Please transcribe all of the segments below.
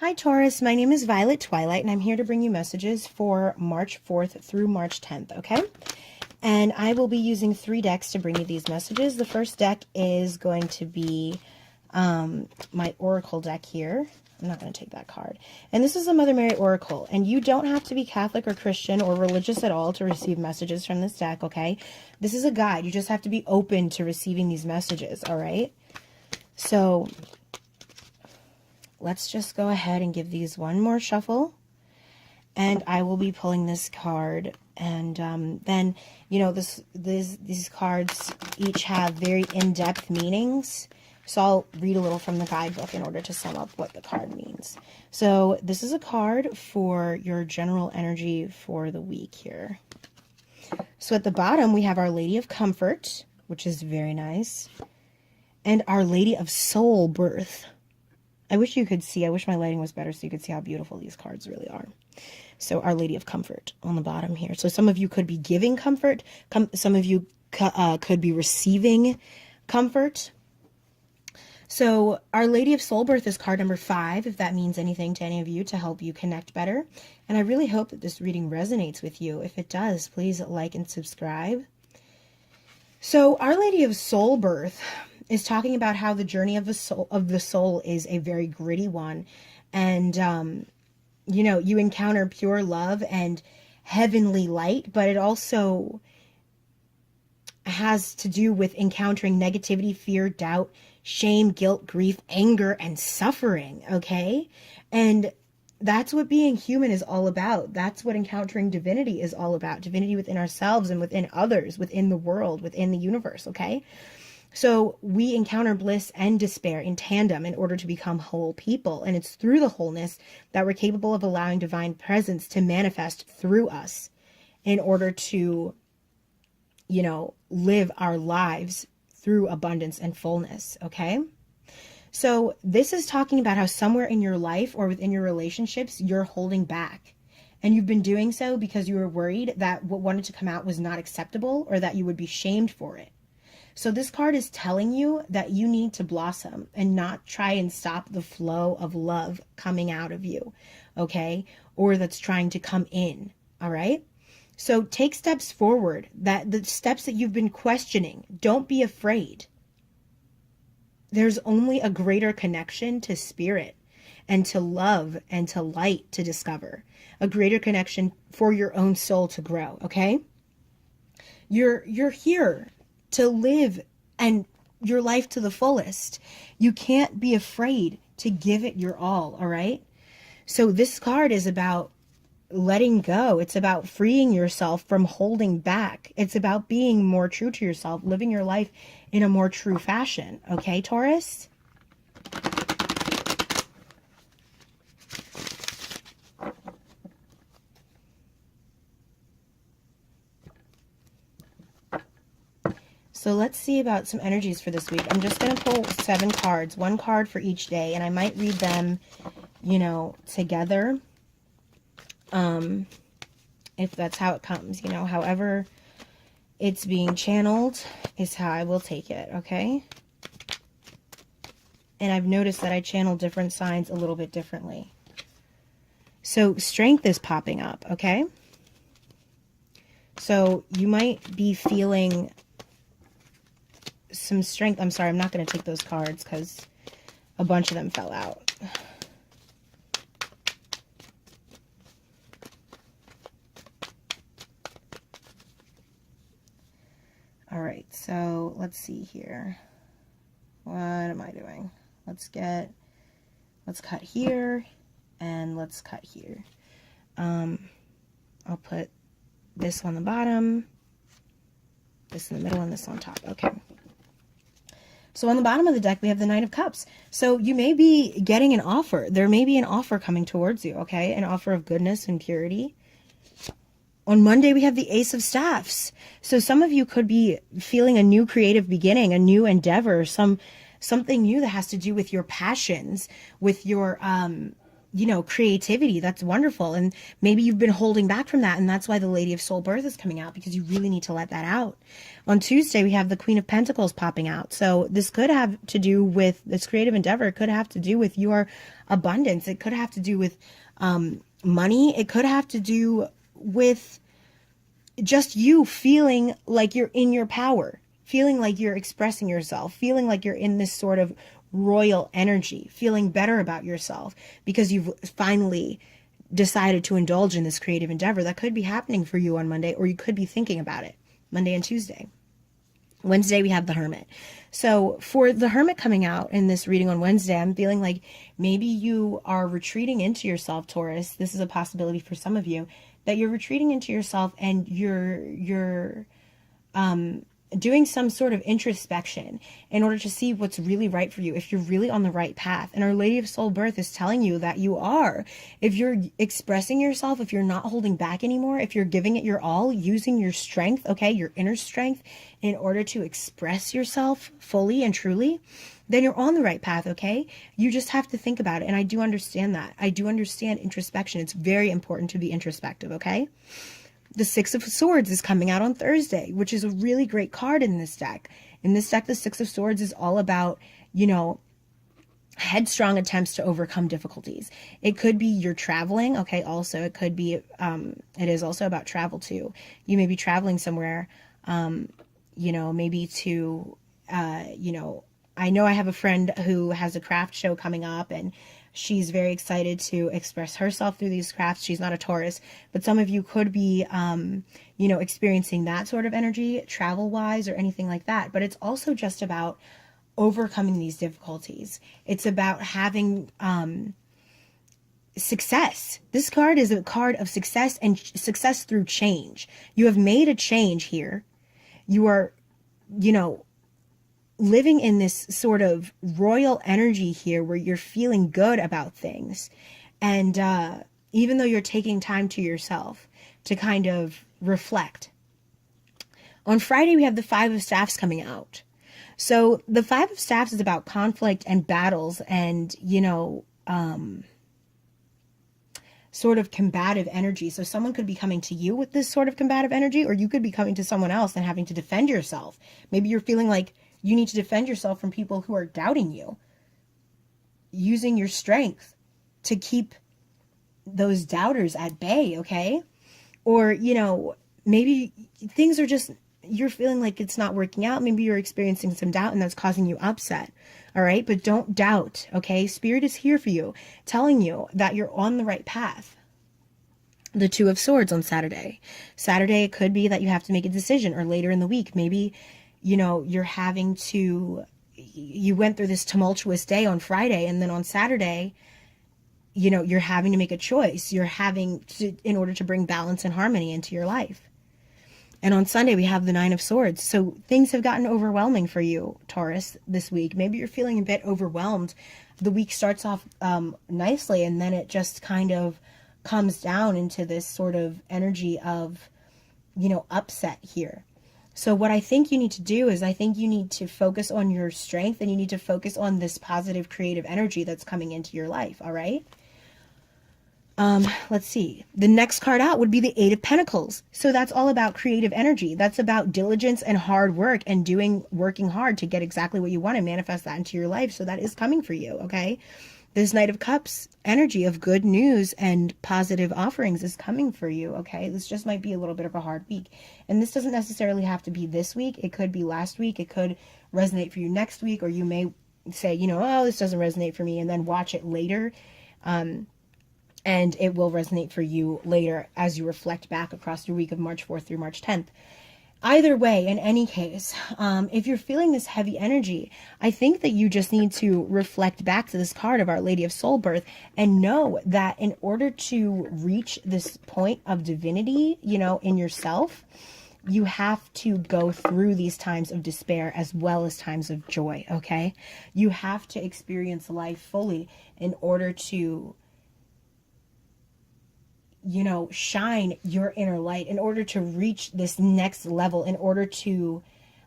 Hi Taurus, my name is Violet Twilight and I'm here to bring you messages for March 4th through March 10th, okay? And I will be using 3 decks to bring you these messages. The first deck is going to be my Oracle deck here. I'm not going to take that card. And this is a Mother Mary Oracle. And you don't have to be Catholic or Christian or religious at all to receive messages from this deck, okay? This is a guide. You just have to be open to receiving these messages, all right? So let's just go ahead and give these one more shuffle. And I will be pulling this card. And then, you know, these cards each have very in-depth meanings. So I'll read a little from the guidebook in order to sum up what the card means. So this is a card for your general energy for the week here. So at the bottom, we have Our Lady of Comfort, which is very nice. And Our Lady of Soul Birth. I wish you could see. I wish my lighting was better so you could see how beautiful these cards really are. So Our Lady of Comfort on the bottom here. So some of you could be giving comfort. Some of you could be receiving comfort. So Our Lady of Soul Birth is card number 5, if that means anything to any of you, to help you connect better. And I really hope that this reading resonates with you. If it does, please like and subscribe. So Our Lady of Soul Birth is talking about how the journey of the soul is a very gritty one. And, you know, you encounter pure love and heavenly light, but it also has to do with encountering negativity, fear, doubt, shame, guilt, grief, anger, and suffering, okay? And that's what being human is all about. That's what encountering divinity is all about. Divinity within ourselves and within others, within the world, within the universe, okay? So we encounter bliss and despair in tandem in order to become whole people. And it's through the wholeness that we're capable of allowing divine presence to manifest through us in order to, you know, live our lives through abundance and fullness, okay? So this is talking about how somewhere in your life or within your relationships, you're holding back. And you've been doing so because you were worried that what wanted to come out was not acceptable or that you would be shamed for it. So this card is telling you that you need to blossom and not try and stop the flow of love coming out of you, okay? Or that's trying to come in, all right? So take steps forward, that the steps that you've been questioning. Don't be afraid. There's only a greater connection to spirit and to love and to light to discover. A greater connection for your own soul to grow, okay? You're here to live and your life to the fullest. You can't be afraid to give it your all right? So this card is about letting go. It's about freeing yourself from holding back. It's about being more true to yourself, living your life in a more true fashion. Okay, Taurus? So let's see about some energies for this week. I'm just going to pull 7 cards, 1 card for each day, and I might read them, you know, together. If that's how it comes, you know, however it's being channeled is how I will take it, okay? And I've noticed that I channel different signs a little bit differently. So strength is popping up, okay? So you might be feeling some strength. I'm sorry, I'm not going to take those cards because a bunch of them fell out. All right, so let's see here. What am I doing? Let's cut here and let's cut here. I'll put this on the bottom, this in the middle, and this on top. Okay. So on the bottom of the deck, we have the Knight of Cups. So you may be getting an offer. There may be an offer coming towards you, okay? An offer of goodness and purity. On Monday, we have the Ace of Staffs. So some of you could be feeling a new creative beginning, a new endeavor, something new that has to do with your passions, with your creativity. That's wonderful. And maybe you've been holding back from that. And that's why the Lady of Soul Birth is coming out, because you really need to let that out. On Tuesday, we have the Queen of Pentacles popping out. So this could have to do with this creative endeavor. It could have to do with your abundance. It could have to do with money. It could have to do with just you feeling like you're in your power, feeling like you're expressing yourself, feeling like you're in this sort of royal energy, feeling better about yourself because you've finally decided to indulge in this creative endeavor. That could be happening for you on Monday, or you could be thinking about it Monday and Tuesday. Wednesday, we have the Hermit. So for the Hermit coming out in this reading on Wednesday, I'm feeling like maybe you are retreating into yourself, Taurus. This is a possibility for some of you, that you're retreating into yourself and you're doing some sort of introspection in order to see what's really right for you, if you're really on the right path. And Our Lady of Soul Birth is telling you that you are. If you're expressing yourself, if you're not holding back anymore, if you're giving it your all, using your strength, okay, your inner strength, in order to express yourself fully and truly, then you're on the right path, okay? You just have to think about it. And I do understand that. I do understand introspection. It's very important to be introspective, okay? The Six of Swords is coming out on Thursday, which is a really great card in this deck. In this deck, the Six of Swords is all about, headstrong attempts to overcome difficulties. It could be you're traveling, okay? Also, it could be, it is also about travel too. You may be traveling somewhere, maybe to, I know I have a friend who has a craft show coming up, and she's very excited to express herself through these crafts. She's not a Taurus, but some of you could be, experiencing that sort of energy travel-wise or anything like that. But it's also just about overcoming these difficulties. It's about having success. This card is a card of success, and success through change. You have made a change here. You are, living in this sort of royal energy here where you're feeling good about things. And even though you're taking time to yourself to kind of reflect. On Friday, we have the Five of Staffs coming out. So the Five of Staffs is about conflict and battles and, sort of combative energy. So someone could be coming to you with this sort of combative energy, or you could be coming to someone else and having to defend yourself. Maybe you're feeling like you need to defend yourself from people who are doubting you, using your strength to keep those doubters at bay, okay? Or, maybe things are just, you're feeling like it's not working out. Maybe you're experiencing some doubt and that's causing you upset, all right? But don't doubt, okay? Spirit is here for you, telling you that you're on the right path. The Two of Swords on Saturday. Saturday, it could be that you have to make a decision, or later in the week, maybe you're having to, you went through this tumultuous day on Friday, and then on Saturday, you're having to make a choice. You're having to, in order to bring balance and harmony into your life. And on Sunday, we have the Nine of Swords. So things have gotten overwhelming for you, Taurus, this week. Maybe you're feeling a bit overwhelmed. The week starts off nicely, and then it just kind of comes down into this sort of energy of, upset here. So what I think you need to do is I think you need to focus on your strength, and you need to focus on this positive creative energy that's coming into your life, all right? Let's see. The next card out would be the Eight of Pentacles. So that's all about creative energy. That's about diligence and hard work and working hard to get exactly what you want and manifest that into your life. So that is coming for you, okay? This Knight of Cups energy of good news and positive offerings is coming for you, okay? This just might be a little bit of a hard week. And this doesn't necessarily have to be this week. It could be last week. It could resonate for you next week, or you may say, oh, this doesn't resonate for me, and then watch it later. And it will resonate for you later as you reflect back across your week of March 4th through March 10th. Either way, in any case, if you're feeling this heavy energy, I think that you just need to reflect back to this card of Our Lady of Soul Birth and know that in order to reach this point of divinity, in yourself, you have to go through these times of despair as well as times of joy, okay? You have to experience life fully in order to shine your inner light, in order to reach this next level, in order to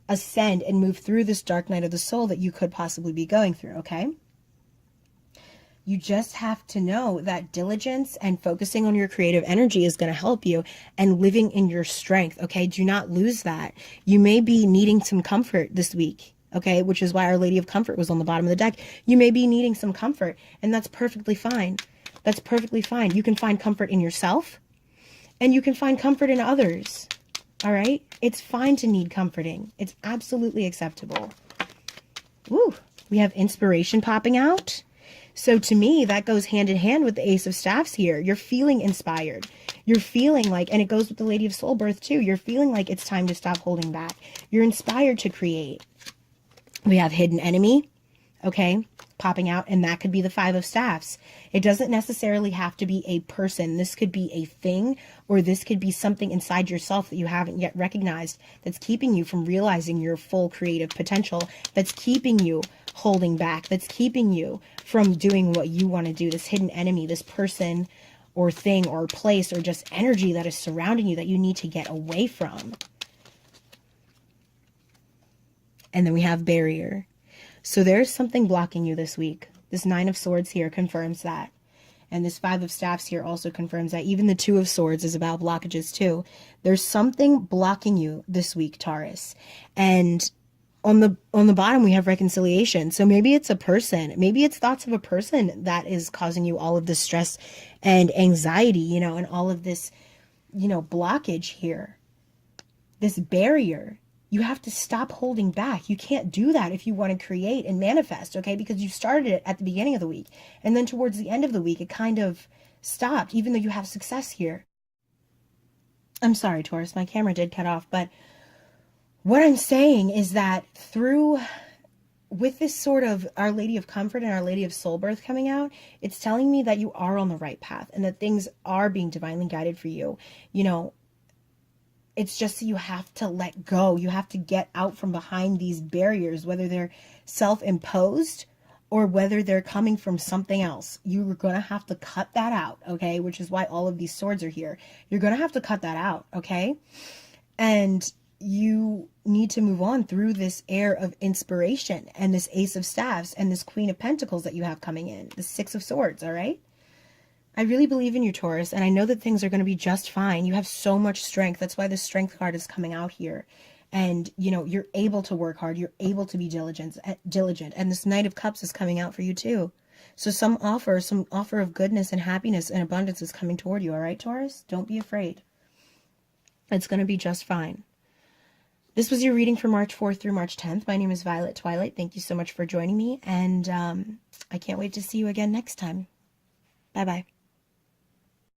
ascend and move through this dark night of the soul that you could possibly be going through, okay? You just have to know that diligence and focusing on your creative energy is going to help you, and living in your strength. Okay. Do not lose that. You may be needing some comfort this week. Okay. Which is why Our Lady of Comfort was on the bottom of the deck. You may be needing some comfort, and that's perfectly fine. That's perfectly fine. You can find comfort in yourself, and you can find comfort in others. All right. It's fine to need comforting. It's absolutely acceptable. Woo. We have inspiration popping out. So to me, that goes hand in hand with the Ace of Staffs here. You're feeling inspired. You're feeling like, and it goes with the Lady of Soul Birth too. You're feeling like it's time to stop holding back. You're inspired to create. We have Hidden Enemy, okay, popping out, and that could be the Five of Staffs. It doesn't necessarily have to be a person. This could be a thing, or this could be something inside yourself that you haven't yet recognized that's keeping you from realizing your full creative potential, that's keeping you holding back, that's keeping you from doing what you want to do. This hidden enemy, this person or thing or place or just energy that is surrounding you that you need to get away from. And then we have barrier. So there's something blocking you this week. This Nine of Swords here confirms that. And this Five of Staffs here also confirms that. Even the Two of Swords is about blockages too. There's something blocking you this week, Taurus. And on the bottom, we have reconciliation. So maybe it's a person. Maybe it's thoughts of a person that is causing you all of this stress and anxiety, you know, and all of this, you know, blockage here. This barrier. You have to stop holding back. You can't do that if you want to create and manifest, okay? Because you started it at the beginning of the week. And then towards the end of the week, it kind of stopped, even though you have success here. I'm sorry, Taurus, my camera did cut off, but what I'm saying is that with this sort of Our Lady of Comfort and Our Lady of Soul Birth coming out, it's telling me that you are on the right path and that things are being divinely guided for you. You know, it's just that you have to let go. You have to get out from behind these barriers, whether they're self-imposed or whether they're coming from something else. You're going to have to cut that out, okay? Which is why all of these swords are here. You're going to have to cut that out, okay? And you need to move on through this air of inspiration and this Ace of Staffs and this Queen of Pentacles that you have coming in, the Six of Swords, all right? I really believe in you, Taurus, and I know that things are going to be just fine. You have so much strength. That's why the Strength card is coming out here. And, you know, you're able to work hard. You're able to be diligent. And this Knight of Cups is coming out for you, too. So some offer of goodness and happiness and abundance is coming toward you, all right, Taurus? Don't be afraid. It's going to be just fine. This was your reading for March 4th through March 10th. My name is Violet Twilight. Thank you so much for joining me, and I can't wait to see you again next time. Bye-bye.